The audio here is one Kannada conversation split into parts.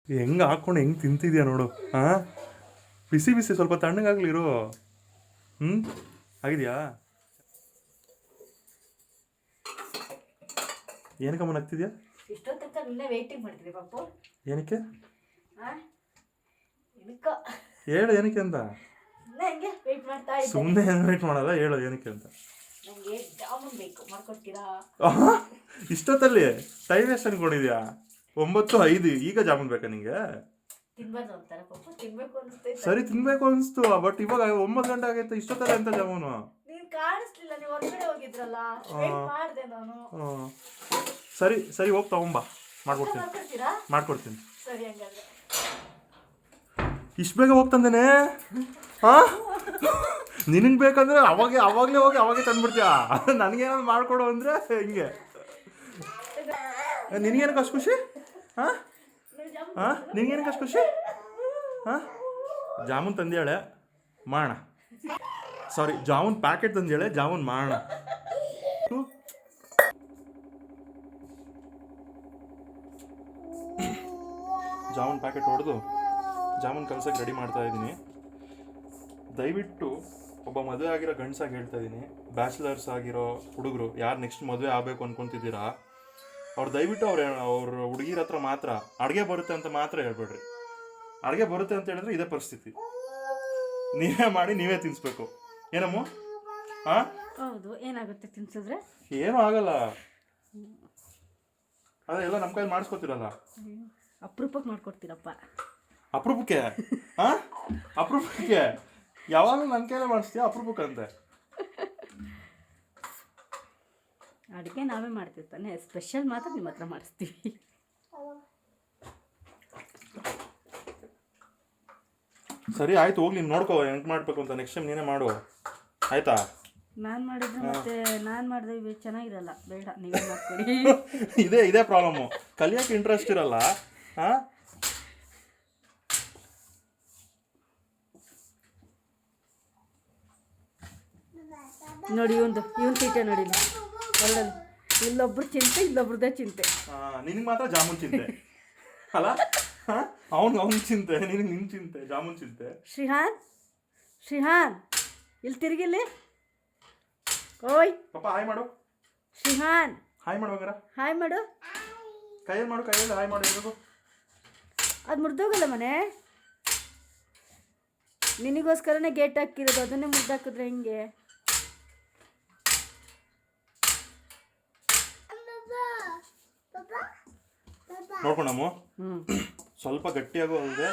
ಹೆಂಗೆ ಹಾಕ್ಕೊಂಡು ಹೆಂಗೆ ತಿಂತಿದ್ಯಾ ನೋಡು. ಹಾಂ, ಬಿಸಿ ಬಿಸಿ ಸ್ವಲ್ಪ ತಣ್ಣಗಾಗ್ಲಿರು. ಹ್ಞೂ, ಆಗಿದೆಯಾ? ಏನಕ್ಕಮ್ಮ ನಗ್ತಿದ್ಯಾ? ಇಷ್ಟೊತ್ತ ನಿನ್ನೆ ವೇಟಿಂಗ್ ಮಾಡ್ತೀರಿ ಪಾಪು. ಏನಕ್ಕೆ ಹೇಳು ಏನಕ್ಕೆ ಅಂತ. ನಂಗೆ ವೇಟ್ ಮಾಡ್ತಾ ಇದ್ದೆ. ಸುಮ್ಮನೆ ಏನು ವೇಟ್ ಮಾಡಲ್ಲ, ಹೇಳು ಏನಕ್ಕೆ ಅಂತ. ನಂಗೆ ಜಾಮೂನ್ ಬೇಕು, ಮಾಡ್ಕೊಡ್ತೀರಾ? ಇಷ್ಟೊತ್ತಲ್ಲಿ ಟೈಮ್ ಎಷ್ಟು ಅನ್ಕೊಂಡಿದ್ಯಾ? 9:05 ಈಗ ಜಾಮೂನ್ ಬೇಕಾ ನಿಂಗೆ? ತಿನ್ಬಾರ್ದು ಅಂತಾರೆ ಪಾಪು, ತಿನ್ಬೇಕು ಅನಿಸ್ತೈತೆ. ಸರಿ ತಿನ್ಬೇಕು ಅನಿಸ್ತು, ಬಟ್ ಇವಾಗ 9 ಗಂಟೆ ಆಗೈತೆ, ಇಷ್ಟೊತ್ತಲ್ಲ ಎಂತ ಜಾಮೂನು? ನೀನ್ ಕಾಣಿಸ್ಲಿಲ್ಲ, ನೀವು ಹೊರಗಡೆ ಹೋಗಿದ್ರಲ್ಲ, ವೇಟ್ ಮಾಡಿದೆ ನಾನು. ಸರಿ ಸರಿ, ಹೋಗಿ ತಗೊಂಬಾ, ಮಾಡ್ಕೊಡ್ತೀನಿ. ಮಾಡ್ಕೊಡ್ತೀರಾ? ಮಾಡ್ಕೊಡ್ತೀನಿ. ಸರಿ, ಹಂಗಾದ್ರೆ ಇಷ್ಟು ಬೇಗ ಹೋಗ್ತಂದೇನೆ? ಹಾಂ, ನಿನಗೆ ಬೇಕಂದ್ರೆ ಅವಾಗಲೇ ಹೋಗಿ ಅವಾಗೇ ತಂದ್ಬಿಡ್ತೀಯಾ? ನನಗೇನಾದ್ರು ಮಾಡ್ಕೊಡು ಅಂದರೆ ಹಿಂಗೆ. ನಿನಗೇನಕ್ಕೆ ಅಷ್ಟು ಖುಷಿ? ಹಾಂ ಹಾಂ, ನಿನಗೇನಕ್ಕೆ ಅಷ್ಟು ಖುಷಿ? ಹಾಂ, ಜಾಮೂನ್ ತಂದೇಳೆ ಮಾಡೋಣ. ಸಾರಿ, ಜಾಮೂನ್ ಪ್ಯಾಕೆಟ್ ತಂದೇಳೆ, ಜಾಮೂನ್ ಮಾಡೋಣ. ಜಾಮೂನ್ ಪ್ಯಾಕೆಟ್ ಹೊಡೆದು ಜಾಮೂನ್ ಕಲ್ಸಕ್ಕೆ ರೆಡಿ ಮಾಡ್ತಾ ಇದ್ದೀನಿ. ದಯವಿಟ್ಟು ಒಬ್ಬ ಮದುವೆ ಆಗಿರೋ ಗಂಡ್ಸಾಗಿ ಹೇಳ್ತಾ ಇದ್ದೀನಿ, ಬ್ಯಾಚುಲರ್ಸ್ ಆಗಿರೋ ಹುಡುಗರು ಯಾರು ನೆಕ್ಸ್ಟ್ ಮದುವೆ ಆಗಬೇಕು ಅಂದ್ಕೊತಿದ್ದೀರಾ, ಅವ್ರು ದಯವಿಟ್ಟು ಅವ್ರ ಹುಡುಗಿರ ಹತ್ರ ಮಾತ್ರ ಅಡುಗೆ ಬರುತ್ತೆ ಅಂತ ಮಾತ್ರ ಹೇಳ್ಬೇಡ್ರಿ. ಅಡುಗೆ ಬರುತ್ತೆ ಅಂತ ಹೇಳಿದ್ರೆ ಇದೇ ಪರಿಸ್ಥಿತಿ, ನೀವೇ ಮಾಡಿ ನೀವೇ ತಿನ್ನಿಸ್ಬೇಕು. ಏನಮ್ಮ? ಹಾಂ, ಹೌದು. ಏನಾಗುತ್ತೆ ತಿನ್ಸಿದ್ರೆ? ಏನೂ ಆಗಲ್ಲ, ಅದೇ ಎಲ್ಲ ನಮ್ಮ ಕೈಲಿ ಮಾಡಿಸ್ಕೊತಿರಲ್ಲ. ಅಪರೂಪಕ್ಕೆ ಮಾಡ್ಕೊಡ್ತೀರಪ್ಪ. ಅಪರೂಪಕ್ಕೆ? ಹಾಂ, ಅಪರೂಪಕ್ಕೆ ಯಾವಾಗಲೂ ನನ್ನ ಕೈಲೇ ಮಾಡಿಸ್ತೀಯ ಅಪರೂಪಕ್ಕಂತೆ? ಅಡುಗೆ ನಾವೇ ಮಾಡ್ತಿರ್ತಾನೆ, ಸ್ಪೆಷಲ್ ಮಾತ್ರ ನಿಮ್ಮ ಹತ್ರ ಮಾಡಿಸ್ತೀವಿ. ಸರಿ ಆಯ್ತು, ಹೋಗಿ ನೀನು ನೋಡ್ಕೋ ಹೆಂಗೆ ಮಾಡಬೇಕು ಅಂತ. ನೆಕ್ಸ್ಟ್ ಟೈಮ್ ನೀನೇ ಮಾಡು, ಆಯ್ತಾ? ನಾನು ಮಾಡಿದ್ರೆ ಮತ್ತೆ ನಾನು ಮಾಡಿದ್ರೆ ಚೆನ್ನಾಗಿರಲ್ಲ, ಬೇಡ ನೀವೇ ಮಾಡ್ಕೊಡಿ. ಇದೇ ಪ್ರಾಬ್ಲಮ್ಮು, ಕಲಿಯೋಕೆ ಇಂಟ್ರೆಸ್ಟ್ ಇರಲ್ಲ. ಹಾಂ, ನೋಡಿ ಇವನ್ ತೀಟೆ ನೋಡಿ ಹೊರಡಲ್ಲಿ, ಇಲ್ಲೊಬ್ರು ಚಿಂತೆ, ಇಲ್ಲೊಬ್ರದ್ದೇ ಚಿಂತೆ. ನಿನಗೆ ಮಾತ್ರ ಜಾಮೂನ್ ಚಿಂತೆ ಅಲ್ಲ? ಅವ್ನು ಚಿಂತೆ, ನಿನಗೆ ನಿನ್ನ ಚಿಂತೆ, ಜಾಮೂನ್ ಚಿಂತೆ. ಶ್ರೀಹಾನ್ ಇಲ್ಲಿ ತಿರುಗಿಲ್ಲಿ. ಓಯ್ ಪಾಪ, ಹಾಯ್ ಮಾಡು. ಶ್ರೀಹಾನ್ ಹಾಯ್ ಮಾಡ್ಬೇಕಾರ? ಹಾಯ್ ಮಾಡು, ಕೈಯಲ್ಲಿ ಮಾಡು, ಕೈಯಲ್ಲಿ ಹಾಯ್ ಮಾಡು. ಇರೋದು ಅದು ಮುರಿದೋಗಲ್ಲ ಮನೆ, ನಿನಗೋಸ್ಕರನೇ ಗೇಟ್ ಹಾಕಿರೋದು, ಅದನ್ನೇ ಮುರಿದಾಕಿದ್ರೆ ಹೆಂಗೆ? ನೋಡ್ಕೊಂಡಮ್ಮ, ಸ್ವಲ್ಪ ಗಟ್ಟಿಯಾಗೋ ಅಲ್ಲದೆ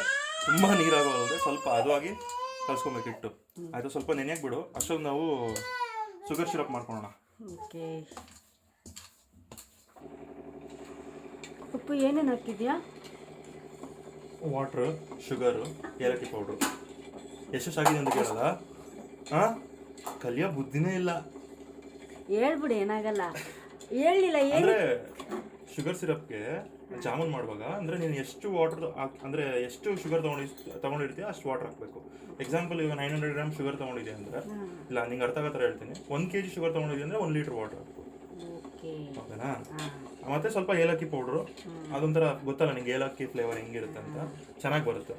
ತುಂಬ ನೀರಾಗೋ ಅಲ್ಲದೆ ಸ್ವಲ್ಪ ಹದವಾಗಿ ಕಲ್ಸ್ಕೊಬೇಕಿಟ್ಟು, ಆಯಿತು? ಸ್ವಲ್ಪ ನೆನೆಯಕ್ಕೆ ಬಿಡು, ಅಷ್ಟೊಂದು ನಾವು ಶುಗರ್ ಸಿರಪ್ ಮಾಡ್ಕೊಳ್ಳೋಣ. ಓಕೆ. ಉಪ್ಪು ಏನೇನು ಹಾಕಿದ್ಯಾ? ವಾಟ್ರು, ಶುಗರು, ಏಲಕ್ಕಿ ಪೌಡ್ರು. ಎಷ್ಟೆಷ್ಟಾಗಿದೆ ಅಂತ ಕೇಳಲ್ಲ? ಹಾಂ, ಕಲಿಯೋ ಬುದ್ಧಿನೇ ಇಲ್ಲ. ಹೇಳ್ಬಿಡಿ, ಏನಾಗಲ್ಲ. ಹೇಳಲಿಲ್ಲ ಅಂದರೆ ಶುಗರ್ ಸಿರಪ್ಗೆ ಜಾಮೂನ್ ಮಾಡುವಾಗ ಅಂದರೆ ನೀನು ಎಷ್ಟು ವಾಟರ್ ಅಂದರೆ ಎಷ್ಟು ಶುಗರ್ ತೊಗೊಂಡಿರ್ತೀಯ ಅಷ್ಟು ವಾಟರ್ ಹಾಕಬೇಕು. ಎಕ್ಸಾಂಪಲ್, ಈಗ 900 ಗ್ರಾಮ್ ಶುಗರ್ ತೊಗೊಂಡಿದ್ದೆ ಅಂದರೆ, ಇಲ್ಲ ನಿಂಗೆ ಅರ್ಥ ಆಗೋ ಥರ ಹೇಳ್ತೀನಿ, 1 kg ಶುಗರ್ ತೊಗೊಂಡಿದ್ದೆ ಅಂದರೆ 1 ಲೀಟ್ರ್ ವಾಟರ್ ಹಾಕು. ಓಕೆನಾ? ಮತ್ತು ಸ್ವಲ್ಪ ಏಲಕ್ಕಿ ಪೌಡ್ರು, ಅದೊಂಥರ ಗೊತ್ತಲ್ಲ ನಿಂಗೆ ಏಲಕ್ಕಿ ಫ್ಲೇವರ್ ಹೆಂಗಿರುತ್ತೆ ಅಂತ, ಚೆನ್ನಾಗಿ ಬರುತ್ತೆ.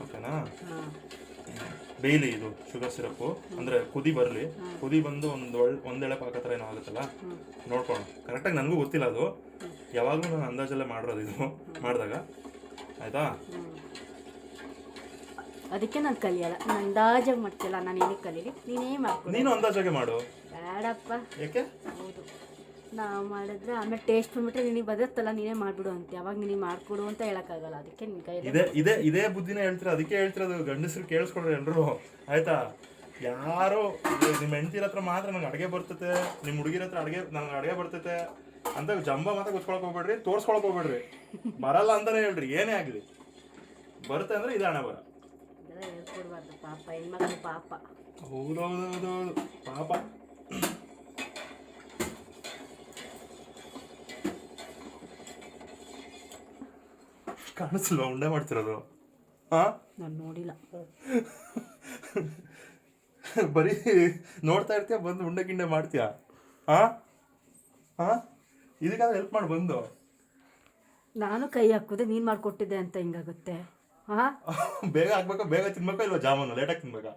ಓಕೆನಾ? ಬೇಯ್ಲಿ ಇದು ಶುಗರ್ ಸಿರಪ್ಪು, ಅಂದರೆ ಕುದಿ ಬರಲಿ. ಕುದಿ ಬಂದು ಒಂದೆಳೆ ಪಾಕ ಥರ ಏನೋ ಆಗುತ್ತಲ್ಲ, ನೋಡ್ಕೊಳ್ಳೋಣ. ಕರೆಕ್ಟಾಗಿ ನನಗೂ ಗೊತ್ತಿಲ್ಲ ಅದು, ಯಾವಾಗಲೂ ನಾನು ಅಂದಾಜಲ್ಲೇ ಮಾಡಿರೋದು ಇದು ಮಾಡಿದಾಗ, ಆಯಿತಾ? ಅದಕ್ಕೆ ನಾನು ಕಲಿಯಲ್ಲ, ನಾನು ಅಂದಾಜಾಗಿ ಮಾಡ್ತಿಲ್ಲ. ನಾನು ಏನಕ್ಕೆ ಕಲೀಲಿ, ನೀನೇ ಮಾಡ್ಕೊ. ನೀನು ಅಂದಾಜಾಗೆ ಮಾಡು. ಬೇಡಪ್ಪ. ಯಾಕೆ? ಹೌದು, ನಾವು ಮಾಡಿದ್ರೆ ಆಮೇಲೆ ಟೇಸ್ಟ್ ಬಂದ್ಬಿಟ್ರೆ ನಿನಗೆ ಬರುತ್ತಲ್ಲ, ನೀನೇ ಮಾಡಿಬಿಡು ಅಂತ. ಯಾವಾಗ ನಿನಗೆ ಮಾಡಿಕೊಡು ಅಂತ ಹೇಳೋಕ್ಕಾಗಲ್ಲ, ಅದಕ್ಕೆ ನಿನ್ನ ಕೈಯಲ್ಲಿ ಇದೇ ಬುದ್ಧಿನೇ ಹೇಳ್ತೀರ. ಅದಕ್ಕೆ ಹೇಳ್ತಿರೋದು, ಗಂಡಸರು ಕೇಳಿಸ್ಕೊಡ್ರಿ ಎಲ್ಲರೂ, ಆಯಿತಾ? ಯಾರೋ ನಿಮ್ಮ ಹೆಂಡತಿರ ಹತ್ರ ಮಾತ್ರ ನಂಗೆ ಅಡುಗೆ ಬರ್ತೈತೆ, ನಿಮ್ಮ ಹುಡುಗಿರ ಹತ್ರ ನಂಗೆ ಅಡುಗೆ ಬರ್ತೈತೆ ಅಂತ ಜಂಬ ಮಾತ್ರ ಗೊತ್ಕೊಳಕ್ಕೆ ಹೋಗ್ಬೇಡ್ರಿ, ತೋರ್ಸ್ಕೊಳಕ್ಕೆ ಹೋಗ್ಬೇಡ್ರಿ. ಬರಲ್ಲ ಅಂತಲೇ ಹೇಳ್ರಿ, ಏನೇ ಆಗಲಿ. ಬರುತ್ತೆ ಅಂದರೆ ಇದು ಹಣೆ ಬರ. ಹೇಳ್ಕೊಡ್ಬಾರ್ದು ಪಾಪ, ಹೆಣ್ಮಕ್ಳು ಪಾಪ. ಹೌದೌದೌದೌದು, ಪಾಪ. ಕಾಣಿಸ್ತಿಲ್ವಾ ಉಂಡೆ ಮಾಡ್ತಿರೋದು? ಹಾಂ, ನಾನು ನೋಡಿಲ್ಲ. ಬರೀ ನೋಡ್ತಾ ಇರ್ತೀಯ, ಬಂದು ಉಂಡೆ ಗಿಂಡೆ ಮಾಡ್ತೀಯಾ? ಹಾಂ ಹಾಂ, ಇದಕ್ಕಾದ್ರೆ ಹೆಲ್ಪ್ ಮಾಡಿ ಬಂದು. ನಾನು ಕೈ ಹಾಕೋದೆ ನೀನು ಮಾಡಿಕೊಟ್ಟಿದ್ದೆ ಅಂತ ಹಿಂಗಾಗುತ್ತೆ. ಹಾಂ, ಬೇಗ ಆಗ್ಬೇಕಾ, ಬೇಗ ತಿನ್ಬೇಕಾ ಇಲ್ವಾ ಜಾಮೂನು? ಲೇಟಾಗಿ ತಿನ್ಬೇಕಾ?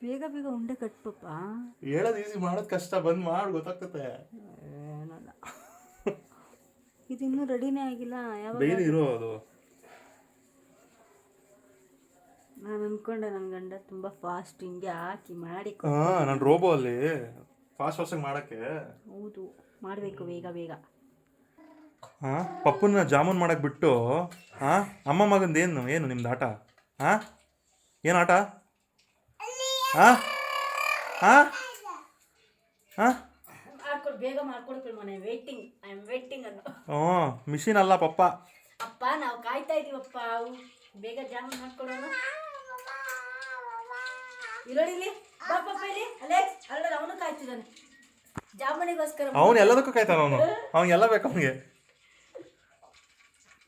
ಬೇಗ ಬೇಗ ಉಂಡೆ ಕಟ್ಪಪ್ಪ. ಹೇಳೋದು ಈಸಿ, ಮಾಡೋದು ಕಷ್ಟ. ಬಂದು ಮಾಡಿ ಗೊತ್ತಾಗ್ತತೆ. ಏನಲ್ಲ, ಇದು ಇನ್ನೂ ರೆಡಿನೇ ಆಗಿಲ್ಲ. ಯಾವಾಗ ಡೈಲಿ ಇರೋ ಅದು. ನಾನು ಅಂದ್ಕೊಂಡೆ ನನ್ನ ಗಂಡ ತುಂಬ ಫಾಸ್ಟ್ ಹಿಂಗೆ ಹಾಕಿ ಮಾಡಿ ಹಾಂ, ನಾನು ರೋಬೋ ಅಲ್ಲಿ ಫಾಸ್ಟಾಗಿ ಮಾಡೋಕ್ಕೆ. ಹೌದು, ಮಾಡಬೇಕು ಬೇಗ ಬೇಗ. ಹಾಂ, ಪಪ್ಪನ್ನ ಜಾಮೂನ್ ಮಾಡಕ್ಕೆ ಬಿಟ್ಟು ಹಾಂ, ಅಮ್ಮ ಮಗಂದು ಏನು ನಿಮ್ದು ಆಟ? ಹಾಂ, ಏನು ಆಟ? ಹಾಂ ಹಾಂ ಹಾಂ, ಮಾಡ್ಕೊಡು, ಬೇಗ ಮಾಡ್ಕೊಡ್ಕೊಳ್ಳಿ ಮನೆ. ವೇಟಿಂಗ್, ಐ ಆಮ್ ವೇಟಿಂಗ್ ಅನ್ನೋ. ಹ್ಞೂ, ಮಿಷಿನ್ ಅಲ್ಲ ಪಪ್ಪ. ಅಪ್ಪ ನಾವು ಕಾಯ್ತಾ ಇದೀವಪ್ಪ, ಬೇಗ ಜಾಮೂನ್ ಮಾಡ್ಕೊಡೋಣ. ಇರೋಡಿಲಿ ಪಾಪ ಇಲ್ಲಿ ಅಲೆಕ್ಸ್ ಅಲ್ಲ, ಅವನು ಕಾಯ್ತಿದ್ದಾನೆ ಜಾಮೂನಿಗೋಸ್ಕರ. ಅವನು ಎಲ್ಲದಕ್ಕೂ ಕಾಯ್ತಾನ, ಅವನಿಗೆಲ್ಲ ಬೇಕು ಅವನಿಗೆ.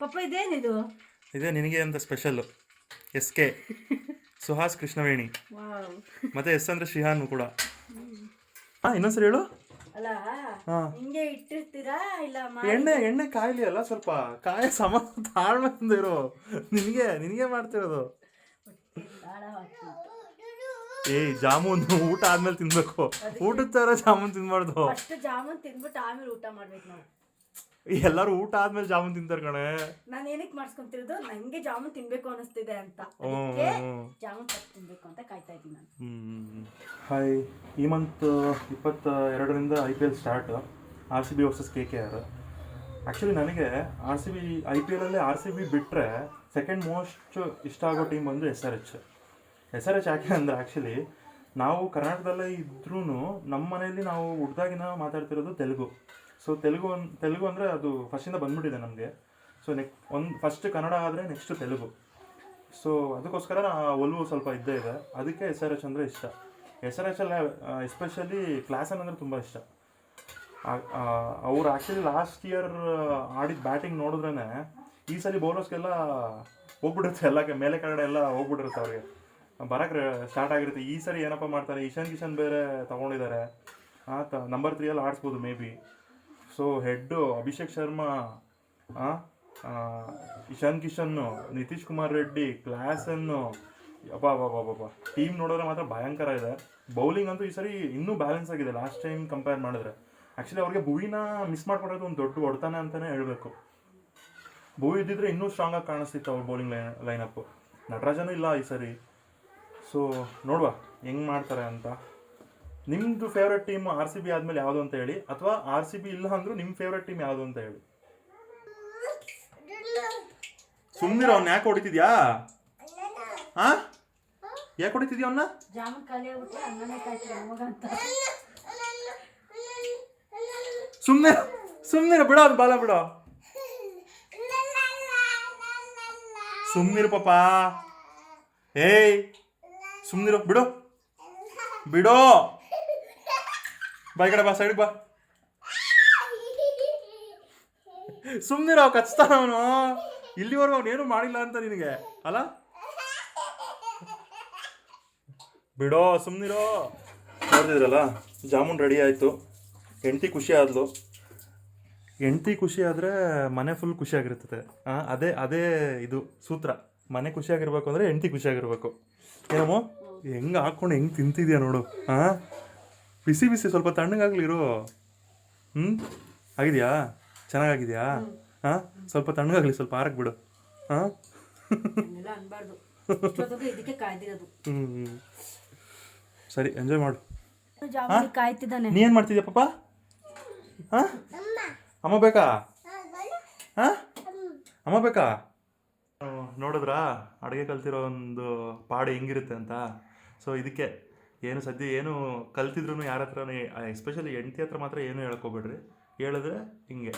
ಪಪ್ಪ ಇದೇನಿದು? ಇದೇ ನಿನಗೆ ಅಂತ special. SK Suhas Krishnaveni. Wow. ಮತ್ತೆ ಎಸ್ ಅಂದರೆ ಶ್ರೀಹಾನ್ ಕೂಡ. ಹಾಂ, ಇನ್ನೊಂದ್ಸರಿ ಹೇಳು. ಅಲ್ಲ, ಹಿಂಗೆ ಇಟ್ಟಿರ್ತೀರಾ ಇಲ್ಲ ಎಣ್ಣೆ ಕಾಯ್ಲಿ ಅಲ್ಲ, ಸ್ವಲ್ಪ ಕಾಯ ಸಮ ತಾಳ್ಮೆಯಿಂದ ಇರೋ. ನಿನಗೆ ಮಾಡ್ತಿರೋದು. ಜಾಮೂನ್ ಊಟ ಆದ್ಮೇಲೆ ತಿನ್ಬೇಕು. ಊಟದ ತರ ಜಾಮೂನ್ ತಿನ್ಬಾರ್ದು. ಫಸ್ಟ್ ಜಾಮೂನ್ ತಿನ್ಬಿಟ್ಟು ಆಮೇಲೆ ಊಟ ಮಾಡ್ಬೇಕು ನಾವು. ಎಲ್ಲರೂ ಊಟ ಆದ್ಮೇಲೆ ಜಾಮೂನ್ ತಿಂತಾರೆ ಕಣೆ. ನಾನು ಏನಕ್ಕೆ ಮಾಡಿಸ್ಕೊಂತಿರೋದು, ನಂಗೆ ಜಾಮೂನ್ ತಿನ್ಬೇಕು ಅನಿಸ್ತಿದೆ ಅಂತ. ಜಾಮೂನ್ ತಪ್ಪು ತಿನ್ಬೇಕು ಅಂತ ಕಾಯ್ತಾ ಇದ್ದೀನಿ ನಾನು. ಹಾಯ್, ಈ ಮಂತ್ 22ರಿಂದ IPL start. RCB versus KKR. Actually ನನಗೆ IPL RCB ಬಿಟ್ಟರೆ ಸೆಕೆಂಡ್ ಮೋಸ್ಟ್ ಇಷ್ಟ ಆಗೋ ಟೀಮ್ ಬಂದು SRH. ಯಾಕೆ ಅಂದರೆ ಆ್ಯಕ್ಚುಲಿ ನಾವು ಕರ್ನಾಟಕದಲ್ಲೇ ಇದ್ರೂ ನಮ್ಮ ಮನೆಯಲ್ಲಿ ನಾವು ಹುಡ್ದಾಗಿನ ಮಾತಾಡ್ತಿರೋದು ತೆಲುಗು. ಸೊ ತೆಲುಗು ಅಂದರೆ ಅದು ಫಸ್ಟಿಂದ ಬಂದ್ಬಿಟ್ಟಿದೆ ನಮಗೆ. ಸೊ ಫಸ್ಟ್ ಕನ್ನಡ ಆದರೆ ನೆಕ್ಸ್ಟ್ ತೆಲುಗು. ಸೊ ಅದಕ್ಕೋಸ್ಕರ ಒಲವು ಸ್ವಲ್ಪ ಇದ್ದೇ ಇದೆ. ಅದಕ್ಕೆ SRH ಅಂದರೆ ಇಷ್ಟ. SRH ಅಲ್ಲೇ ಎಸ್ಪೆಷಲಿ ಕ್ಲಾಸನ್ ಅಂದರೆ ತುಂಬ ಇಷ್ಟ. ಅವ್ರು ಆ್ಯಕ್ಚುಲಿ ಲಾಸ್ಟ್ ಇಯರ್ ಆಡಿದ ಬ್ಯಾಟಿಂಗ್ ನೋಡಿದ್ರೇ ಈ ಸಲ ಬೌಲರ್ಸ್ಗೆಲ್ಲ ಹೋಗ್ಬಿಟ್ಟಿರುತ್ತೆ, ಎಲ್ಲ ಮೇಲೆ ಕಡೆ ಎಲ್ಲ ಹೋಗ್ಬಿಟ್ಟಿರುತ್ತೆ, ಅವ್ರಿಗೆ ಬರೋಕ್ಕೆ ಸ್ಟಾರ್ಟ್ ಆಗಿರುತ್ತೆ. ಈ ಸರಿ ಏನಪ್ಪ ಮಾಡ್ತಾರೆ, ಇಶಾನ್ ಕಿಶನ್ ಬೇರೆ ತೊಗೊಂಡಿದ್ದಾರೆ. ನಂಬರ್ 3 ಆಡಿಸ್ಬೋದು maybe. So Head Abhishek Sharma, Ishan Kishan, Nitish Kumar Reddy, Klaasen, ಅಬ್ಬಾ ಟೀಮ್ ನೋಡಿದ್ರೆ ಮಾತ್ರ ಭಯಂಕರ ಇದೆ. ಬೌಲಿಂಗ್ ಅಂತೂ ಈ ಸರಿ ಇನ್ನೂ ಬ್ಯಾಲೆನ್ಸ್ ಆಗಿದೆ ಲಾಸ್ಟ್ ಟೈಮ್ ಕಂಪೇರ್ ಮಾಡಿದ್ರೆ. ಆ್ಯಕ್ಚುಲಿ ಅವ್ರಿಗೆ ಭುವಿನ ಮಿಸ್ ಮಾಡ್ಕೊಂಡಿರೋದು ಒಂದು ದೊಡ್ಡ ಹೊಡ್ತಾನೆ ಅಂತಲೇ ಹೇಳಬೇಕು. ಭುವಿ ಇದ್ದಿದ್ರೆ ಇನ್ನೂ ಸ್ಟ್ರಾಂಗಾಗಿ ಕಾಣಿಸ್ತಿತ್ತು ಅವ್ರ ಬೌಲಿಂಗ್ ಲೈನಪ್ಪು. ನಟರಾಜನೂ ಇಲ್ಲ ಈ ಸರಿ. ಸೊ ನೋಡುವ ಹೆಂಗೆ ಮಾಡ್ತಾರೆ ಅಂತ. ನಿಮ್ಮದು ಫೇವ್ರೆಟ್ ಟೀಮ್ RCB ಆದಮೇಲೆ ಯಾವುದು ಅಂತ ಹೇಳಿ, ಅಥವಾ RCB ಇಲ್ಲ ಅಂದರೂ ನಿಮ್ಮ ಫೇವ್ರೆಟ್ ಟೀಮ್ ಯಾವುದು ಅಂತ ಹೇಳಿ. ಸುಮ್ಮನಿರೋ, ಅವ್ನು ಯಾಕೆ ಹೊಡಿತಿದ್ಯಾ? ಹಾಂ, ಯಾಕೆ ಹೊಡಿತಿದ್ಯಾ ಅವನ್ನ? ಜಾಮೂನ್ ಖಾಲಿ ಆಗ್ಬಿಟ್ರೆ ಅನ್ನನೇ ಕಾಯ್ತೀರ ಮಗ ಅಂತ. ಸುಮ್ಮನಿರು, ಬಿಡೋ ಅದು ಬಾಲ ಬಿಡೋ. ಸುಮ್ಮನಿರು ಪಾಪ. ಏಯ್ ಸುಮ್ಮನಿರು, ಬಿಡೋ. ಬಾಯ್ ಕಡೆ ಬಾ, ಸೈಡ್ಗೆ ಬಾ. ಸುಮ್ಮನಿರೋ, ಕಚ್ತಾನ ಅವನು. ಇಲ್ಲಿವರೆಗೂ ಅವನೇನು ಮಾಡಿಲ್ಲ ಅಂತ ನಿನಗೆ ಅಲ್ಲ. ಬಿಡೋ, ಸುಮ್ಮನಿರೋ. ನೋಡ್ತಿದ್ರಲ್ಲ, ಜಾಮೂನ್ ರೆಡಿ ಆಯಿತು. ಹೆಂಡತಿ ಖುಷಿ ಆದ್ಲು. ಹೆಂಡತಿ ಖುಷಿ ಆದರೆ ಮನೆ ಫುಲ್ ಖುಷಿಯಾಗಿರ್ತದೆ. ಅದೇ ಇದು ಸೂತ್ರ. ಮನೆ ಖುಷಿಯಾಗಿರ್ಬೇಕು ಅಂದರೆ ಹೆಂಡತಿ ಖುಷಿಯಾಗಿರ್ಬೇಕು. ಏನಮ್ಮ ಹೆಂಗೆ ಹಾಕ್ಕೊಂಡು ಹೆಂಗೆ ತಿಂತಿದ್ಯಾ ನೋಡು. ಬಿಸಿ ಸ್ವಲ್ಪ ತಣ್ಣಗಾಗ್ಲಿರು. ಆಗಿದೆಯಾ? ಚೆನ್ನಾಗಿದೆಯಾ? ಸ್ವಲ್ಪ ತಣ್ಣಗಾಗಲಿ, ಸ್ವಲ್ಪ ಆರಕ್ಕೆ ಬಿಡು. ಸರಿ, ಎಂಜಾಯ್ ಮಾಡು. ಕಾಯ್ತಿದ್ದಾನೆ. ನೀ ಏನು ಮಾಡ್ತಿದ್ಯಾ ಪಾಪ? ಅಮ್ಮ ಬೇಕಾ? ಅಮ್ಮ ಬೇಕಾ? ನೋಡಿದ್ರಾ ಅಡುಗೆ ಕಲ್ತಿರೋ ಒಂದು ಪಾಡು ಹೆಂಗಿರುತ್ತೆ ಅಂತ. ಸೊ ಇದಕ್ಕೆ ಏನು ಕಲ್ತಿದ್ರು ಯಾರ ಹತ್ರನೇ, ಎಸ್ಪೆಷಲಿ ಹೆಂಡತಿ ಹತ್ರ ಮಾತ್ರ ಏನು ಹೇಳ್ಕೊಬೇಡ್ರಿ. ಹೇಳಿದ್ರೆ ಹಿಂಗೆ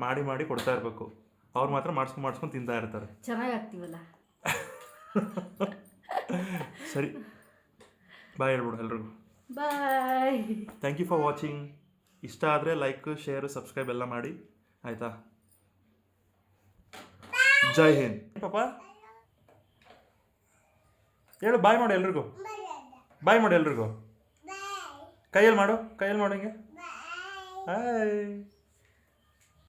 ಮಾಡಿ ಕೊಡ್ತಾ ಇರಬೇಕು. ಅವ್ರು ಮಾತ್ರ ಮಾಡಿಸ್ಕೊಂಡು ತಿಂತಾ ಇರ್ತಾರೆ. ಚೆನ್ನಾಗಿ ಆಗ್ತೀವಲ್ಲ. ಸರಿ, ಬಾಯ್ ಹೇಳ್ಬಿಡು ಎಲ್ರಿಗೂ. Bye. Thank you for watching. ಇಷ್ಟ ಆದರೆ ಲೈಕ್, ಶೇರ್, ಸಬ್ಸ್ಕ್ರೈಬ್ ಎಲ್ಲ ಮಾಡಿ, ಆಯಿತಾ? ಜೈ ಹಿಂದ್. ಪಾಪ ಹೇಳು, ಬಾಯ್ ಮಾಡು ಎಲ್ರಿಗೂ. ಕೈಯಲ್ಲಿ ಮಾಡು ಹಿಂಗೆ. ಹಾಯ್.